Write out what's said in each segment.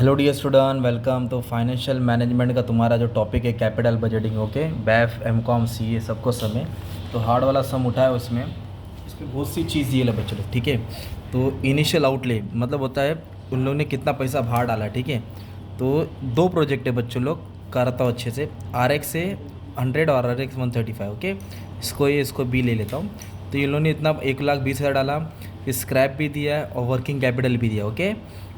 Hello dear student, welcome. तो financial management का तुम्हारा जो टॉपिक है capital budgeting, okay. BAF M com CA ए सबको समय तो हार्ड वाला सम उठा है उसमें। इस पर बहुत सी चीज़ दिए है बच्चों लोग, ठीक है। तो इनिशियल आउटले मतलब होता है उन लोगों ने कितना पैसा बाहर डाला, ठीक है। तो दो प्रोजेक्ट है बच्चों लोग, करता हूँ अच्छे से। आर एक्स से 100 और आर एक्स 135, ओके। इसको बी ले लेता हूँ। तो इन लोगों ने इतना 1,20,000 डाला, फिर स्क्रैप भी दिया है और वर्किंग कैपिटल भी दिया, ओके।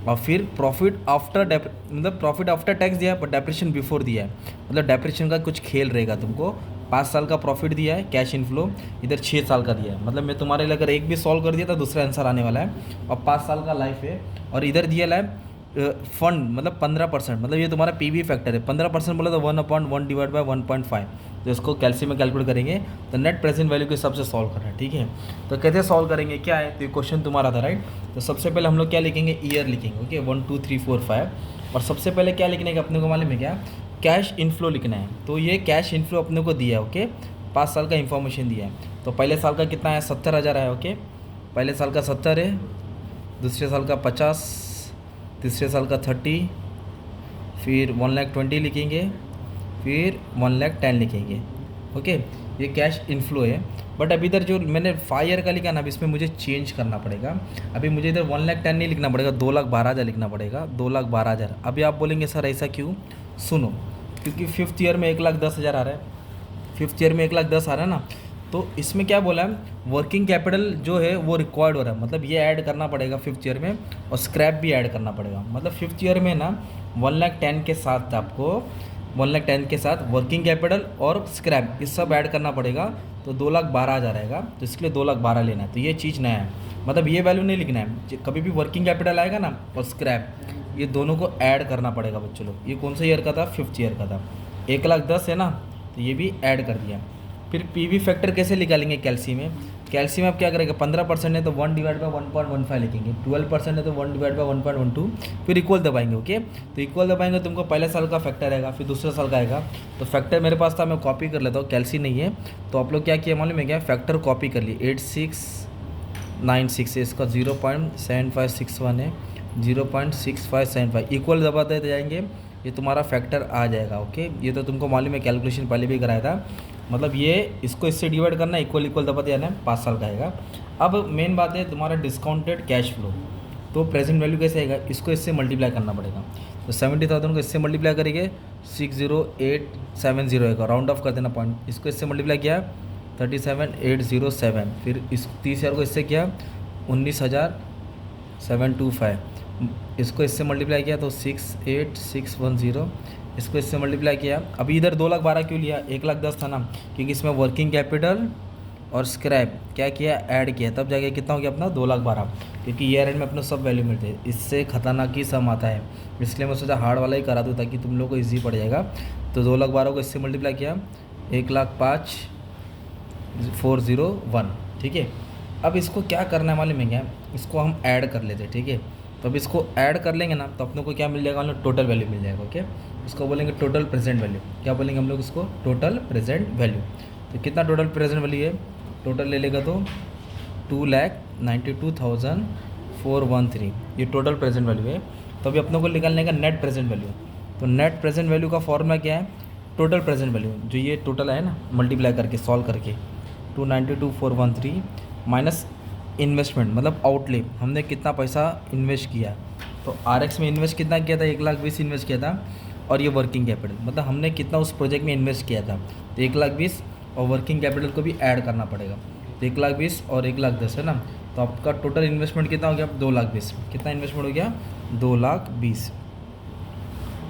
और फिर प्रॉफिट आफ्टर मतलब प्रॉफिट आफ्टर टैक्स दिया है, पर डेप्रेशन बिफोर दिया है। मतलब डेप्रेशन का कुछ खेल रहेगा तुमको। 5 साल का प्रॉफिट दिया है कैश इनफ्लो, इधर 6 साल का दिया है। मतलब मैं तुम्हारे लिए अगर एक भी सॉल्व कर दिया तो दूसरा आंसर आने वाला है। और 5 साल का लाइफ है। और इधर दिया है फंड मतलब 15%, मतलब ये तुम्हारा पी वी फैक्टर है। 15% बोला तो 1/1 डिवाइड बाई 1.5। तो इसको कैल्शियम में कैलकुलेट करेंगे तो नेट प्रेजेंट वैल्यू के हिसाब से सॉल्व करना है, ठीक है। तो कैसे सॉल्व करेंगे, क्या है, तो ये क्वेश्चन तुम्हारा था, राइट। तो सबसे पहले हम लोग क्या लिखेंगे, ईयर लिखेंगे, ओके। 1 2 3 4 5। और सबसे पहले क्या लिखने का अपने को मालूम है क्या, कैश इनफ्लो लिखना है। तो ये कैश इनफ्लो अपने को दिया है, ओके। 5 साल का इंफॉर्मेशन दिया है। तो पहले साल का कितना है, 70,000 है, ओके। पहले साल का 70 है, दूसरे साल का 50, तीसरे साल का 30, फिर 1,20,000 लिखेंगे, फिर 1,10,000 लिखेंगे, ओके। ये कैश इनफ्लो है। बट अभी इधर जो मैंने 5 ईयर का लिखा ना, अब इसमें मुझे चेंज करना पड़ेगा। अभी मुझे इधर 1,10,000 नहीं लिखना पड़ेगा, 2,12,000 लिखना पड़ेगा, 2,12,000। अभी आप बोलेंगे सर ऐसा क्यों, सुनो। क्योंकि 5th ईयर में 1,10,000 आ रहा है, 5th ईयर में 1,10,000 आ रहा है ना। तो इसमें क्या बोला है, वर्किंग कैपिटल जो है वो रिक्वायर्ड हो रहा है, मतलब ये ऐड करना पड़ेगा 5th ईयर में। और स्क्रैप भी ऐड करना पड़ेगा। मतलब 5th ईयर में ना 1,10,000 के साथ आपको 1,10,000 के साथ वर्किंग कैपिटल और स्क्रैप ये सब ऐड करना पड़ेगा। तो 2,12,000 आएगा। तो इसके लिए 2,12,000 लेना है। तो ये चीज़ नया है, मतलब ये वैल्यू नहीं लिखना है। कभी भी वर्किंग कैपिटल आएगा ना और स्क्रैप, ये दोनों को ऐड करना पड़ेगा बच्चों लोग। ये कौन सा ईयर का था, 5th ईयर का था। 1,10,000 है ना, तो ये भी ऐड कर दिया। फिर पीवी फैक्टर कैसे निकालेंगे कैल्शियम में। कैल्शियम आप क्या करेंगे, 15% है तो 1 डिवाइड बाई 1.15 लिखेंगे, 12% है तो 1 डिवाइड बाई 1.12, फिर इक्वल दबाएंगे, ओके। तो इक्वल दबाएंगे तुमको पहले साल का फैक्टर आएगा, फिर दूसरे साल का आएगा। तो फैक्टर मेरे पास था, मैं कॉपी कर लेता हूँ, कैल्शियम नहीं है। तो आप लोग क्या किया मालूम है क्या, फैक्टर कॉपी कर लिए। 8696 है, इसका 0.7561 है, 0.6575 इक्वल दबाते जाएंगे, ये तुम्हारा फैक्टर आ जाएगा, ओके। ये तो तुमको मालूम है, कैलकुलेशन पहले भी कराया था। मतलब ये इसको इससे डिवाइड करना, इक्वल इक्वल दबाते जाना है, 5 साल का आएगा। अब मेन बात है तुम्हारा डिस्काउंटेड कैश फ्लो। तो प्रेजेंट वैल्यू कैसे आएगा, इसको इससे मल्टीप्लाई करना पड़ेगा। तो 70,000 को इससे मल्टीप्लाई करेंगे, 60870 आएगा, राउंड ऑफ कर देना पॉइंट। इसको इससे मल्टीप्लाई किया 37,807, फिर इस 30,000 को इससे किया 19,725, इसको इससे मल्टीप्लाई किया तो 68,610, इसको इससे मल्टीप्लाई किया। अभी इधर 2,12,000 क्यों लिया, 1,10,000 था ना, क्योंकि इसमें वर्किंग कैपिटल और स्क्रैप क्या किया, ऐड किया, तब जाके कितना हो गया अपना 2,12,000। क्योंकि ईयर एंड में अपने सब वैल्यू मिलते हैं, इससे खतरनाक ही सम आता है। इसलिए मैं सोचा हार्ड वाला ही करा दूँ ताकि तुम लोग को ईजी पड़ जाएगा। तो 2,12,000 को इससे मल्टीप्लाई किया 1,05,401, ठीक है। अब इसको क्या करना है मालूम है क्या, इसको हम ऐड कर लेते हैं, ठीक है। तो अब इसको ऐड कर लेंगे ना तो अपने को क्या मिल जाएगा, हम लोग टोटल वैल्यू मिल जाएगा, ओके। इसको बोलेंगे टोटल प्रेजेंट वैल्यू। क्या बोलेंगे हम लोग इसको, टोटल प्रेजेंट वैल्यू। तो कितना टोटल प्रेजेंट वैल्यू है, टोटल ले लेगा तो 2,92,413, ये टोटल प्रेजेंट वैल्यू है। तो अभी अपने को निकालने का नेट प्रेजेंट वैल्यू। तो नेट प्रेजेंट वैल्यू का फॉर्मूला क्या है, टोटल प्रेजेंट वैल्यू जो ये टोटल है ना, मल्टीप्लाई करके सॉल्व करके 292,413 माइनस इन्वेस्टमेंट मतलब आउटले, हमने कितना पैसा इन्वेस्ट किया। तो आर एक्स में इन्वेस्ट कितना किया था, 1,20,000 इन्वेस्ट किया था। और ये वर्किंग कैपिटल मतलब हमने कितना उस प्रोजेक्ट में इन्वेस्ट किया था। तो 1,20,000 और वर्किंग कैपिटल को भी ऐड करना पड़ेगा। तो 1,20,000 और 1,10,000 है ना, तो आपका टोटल इन्वेस्टमेंट कितना हो गया, 2,20,000। कितना इन्वेस्टमेंट हो गया, 2,20,000।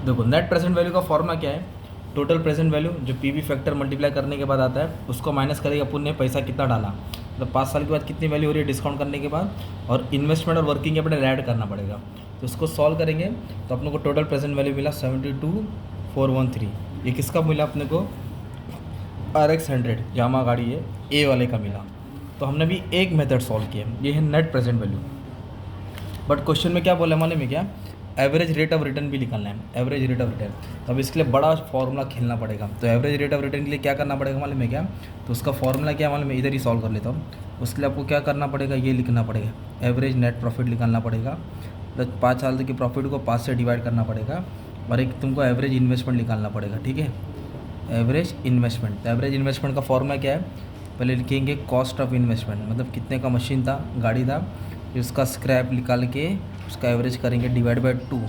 देखो नेट प्रेजेंट वैल्यू का फॉर्मूला क्या है, टोटल प्रेजेंट वैल्यू जो पीवी फैक्टर मल्टीप्लाई करने के बाद आता है उसको माइनस करेगा अपन ने पैसा कितना डाला, मतलब 5 साल के बाद कितनी वैल्यू हो रही है डिस्काउंट करने के बाद, और इन्वेस्टमेंट और वर्किंग कैपिटल ऐड करना पड़ेगा। तो इसको सॉल्व करेंगे तो अपने को टोटल प्रेजेंट वैल्यू मिला 72,413। ये किसका मिला अपने को, RX 100 यामा गाड़ी है, ए वाले का मिला। तो हमने भी एक मेथड सॉल्व किया, ये है net present value. But question में क्या बोला मालूम है क्या, एवरेज रेट ऑफ रिटर्न भी निकालना है, एवरेज रेट ऑफ रिटर्न। तो अब इसके लिए बड़ा फॉर्मूला खेलना पड़ेगा। तो एवरेज रेट ऑफ रिटर्न के लिए क्या करना पड़ेगा मालूम है क्या, तो उसका फॉर्मूला क्या मालूम है, इधर ही सॉल्व कर लेता हूँ। उसके लिए आपको क्या करना पड़ेगा, ये लिखना पड़ेगा, एवरेज नेट प्रॉफिट निकालना पड़ेगा प्लस 5 साल के प्रॉफिट को 5 से डिवाइड करना पड़ेगा, और एक तुमको एवरेज इन्वेस्टमेंट निकालना पड़ेगा, ठीक है। एवरेज इन्वेस्टमेंट, तो एवरेज इन्वेस्टमेंट का फॉर्मूला क्या है, पहले लिखेंगे कॉस्ट ऑफ इन्वेस्टमेंट, मतलब कितने का मशीन था, गाड़ी था, फिर उसका स्क्रैप निकाल के उसका एवरेज करेंगे डिवाइड बाय 2,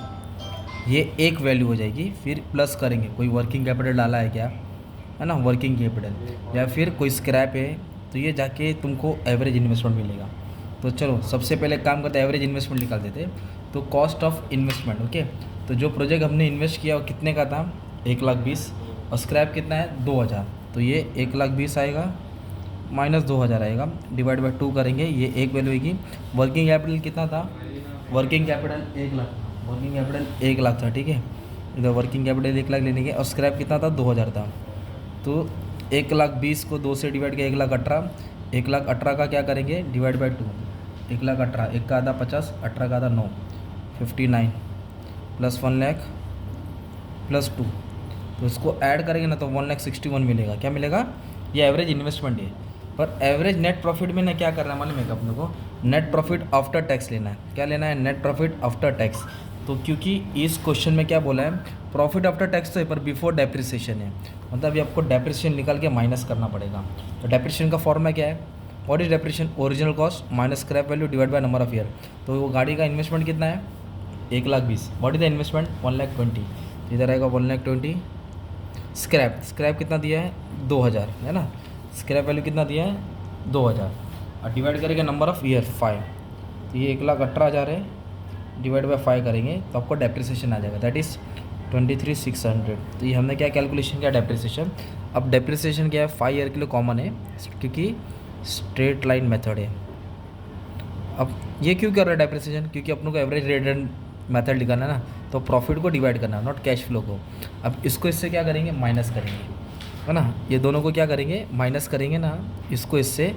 ये एक वैल्यू हो जाएगी। फिर प्लस करेंगे, कोई वर्किंग कैपिटल डाला है क्या, है ना, वर्किंग कैपिटल, या फिर कोई स्क्रैप है, तो ये जाके तुमको एवरेज इन्वेस्टमेंट मिलेगा। तो चलो सबसे पहले काम करते एवरेज इन्वेस्टमेंट निकाल देते। तो कॉस्ट ऑफ इन्वेस्टमेंट, ओके, तो जो प्रोजेक्ट हमने इन्वेस्ट किया वो कितने का था, 1,20,000, और स्क्रैप कितना है 2,000, तो ये 1,20,000 आएगा माइनस 2,000 आएगा, डिवाइड बाय 2 करेंगे, ये एक वैल्यू होगी। वर्किंग कैपिटल कितना था, वर्किंग कैपिटल 1,00,000, वर्किंग कैपिटल 1,00,000 था, ठीक है। इधर वर्किंग कैपिटल 1,00,000 लेने के, और स्क्रैप कितना था 2,000 था, तो 1,20,000 को 2 से डिवाइड किया 1,18,000, 1,18,000 का क्या करेंगे डिवाइड बाय 2, 1,18,000, एक का आधा 50, 18 का आधा 9, 59 प्लस 1,00,000 प्लस 2, तो इसको ऐड करेंगे ना तो 1,61,000 मिलेगा। क्या मिलेगा, ये एवरेज इन्वेस्टमेंट है। पर एवरेज नेट प्रॉफिट में ना क्या करना है मालूम है अपने को, नेट प्रॉफिट आफ्टर टैक्स लेना है। क्या लेना है, नेट प्रॉफिट आफ्टर टैक्स। तो क्योंकि इस क्वेश्चन में क्या बोला है, प्रॉफिट आफ्टर टैक्स तो है पर बिफोर डेप्रिसिएशन है, मतलब ये आपको डेप्रिसिएशन निकाल के माइनस करना पड़ेगा। तो डेप्रिसिएशन का फॉर्मूला क्या है, what is depreciation, original cost minus scrap value divide by number of year. तो वो गाड़ी का इन्वेस्टमेंट कितना है 1,20,000, व्हाट इज द इन्वेस्टमेंट 1,20,000, इधर आएगा 1,20,000। स्क्रैप कितना दिया है 2,000, है ना, स्क्रैप वैल्यू कितना दिया है 2,000, और डिवाइड करेंगे नंबर ऑफ ईयर 5, तो ये 1,18,000 है, डिवाइड बाय 5 करेंगे तो आपको डेप्रिसिएशन आ जाएगा, दैट इज़ 23,600। तो ये हमने क्या कैलकुलेशन किया डेप्रिसिएशन। अब डेप्रिसिएशन क्या है 5 ईयर के लिए कॉमन है, क्योंकि स्ट्रेट लाइन मेथड है। अब ये क्यों कर रहा है डेप्रिसिएशन, क्योंकि अपनों को एवरेज रिटर्न मेथड निकालना है ना, तो प्रॉफिट को डिवाइड करना, नॉट कैश फ्लो को। अब इसको इससे क्या करेंगे माइनस करेंगे, है ना, ये दोनों को क्या करेंगे माइनस करेंगे ना, इसको इससे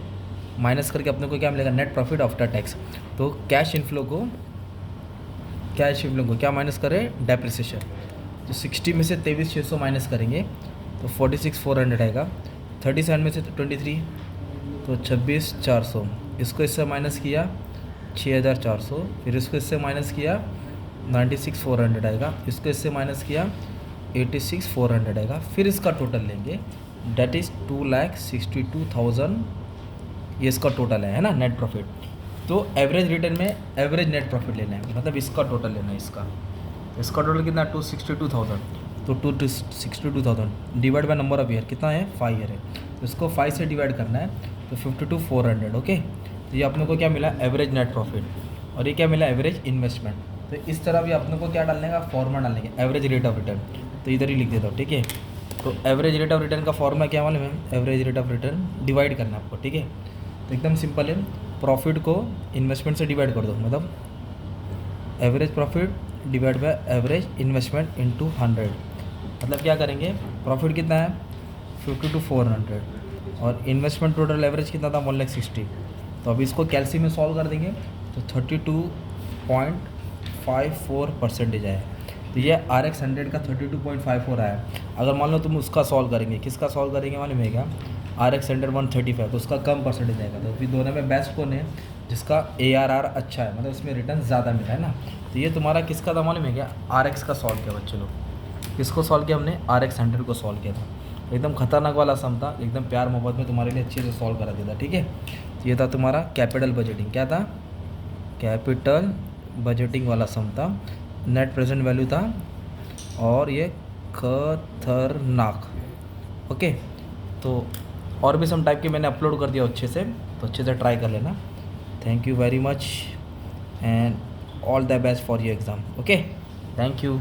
माइनस करके अपने को क्या मिलेगा नेट प्रॉफिट आफ्टर टैक्स। तो कैश इनफ्लो को क्या माइनस करें डेप्रिसिएशन। तो 60 में से 23,600 माइनस करेंगे तो 46,400 आएगा, 37 में से 23 तो 26,400, इसको इससे माइनस किया 6,400, फिर इसको इससे माइनस किया 96,400 आएगा, इसको इससे माइनस किया 86,400 आएगा, फिर इसका टोटल लेंगे डेट इज़ 2,62,000, ये इसका टोटल है ना नेट प्रॉफिट। तो एवरेज रिटर्न में एवरेज नेट प्रॉफिट लेना है, मतलब इसका टोटल लेना है, इसका टोटल कितना 262,000, तो 262,000 divide by number of year कितना है 5 ईयर है, तो इसको 5 से डिवाइड करना है तो 52,400, ओके। तो ये अपने को क्या मिला एवरेज नेट प्रॉफिट, और ये क्या मिला एवरेज इन्वेस्टमेंट। तो इस तरह भी अपने को क्या डालने का फॉर्मूला डालने का एवरेज रेट ऑफ रिटर्न, तो इधर ही लिख देता हूँ, ठीक है। तो एवरेज रेट ऑफ रिटर्न का फॉर्मूला क्या मालूम है, average rate of return divide करना आपको, ठीक है। तो एकदम सिंपल है, प्रॉफिट को इन्वेस्टमेंट से डिवाइड कर दो, मतलब average profit divide by average investment into 100, मतलब क्या करेंगे प्रॉफिट कितना है 52,400 और इन्वेस्टमेंट टोटल एवरेज कितना था 1,60,000। तो अभी इसको कैलसी में सॉल्व कर देंगे तो 32.54% आया। तो ये RX 100 का 32.54 आया। अगर मान लो तुम उसका सॉल्व करेंगे, किसका सॉल्व करेंगे मालूम है क्या, RX 100 135, तो उसका कम परसेंटेज आएगा। तो फिर दोनों में बेस्ट कौन है, जिसका ARR अच्छा है, मतलब इसमें रिटर्न ज़्यादा मिला है ना। तो ये तुम्हारा किसका था मालूम है क्या, RX का सॉल्व किया बच्चे लोग। किसको सॉल्व किया हमने, RX 100 को सॉल्व किया था। एकदम खतरनाक वाला सम था, एकदम प्यार मोहब्बत में तुम्हारे लिए अच्छे से सॉल्व करा दिया था, ठीक है। तो ये था तुम्हारा कैपिटल बजटिंग, क्या था कैपिटल बजटिंग वाला सम था, नेट प्रेजेंट वैल्यू था, और ये खतरनाक, ओके। तो और भी सम टाइप के मैंने अपलोड कर दिया अच्छे से, तो अच्छे से ट्राई कर लेना। Thank you very much and all the best for your exam, okay, thank you.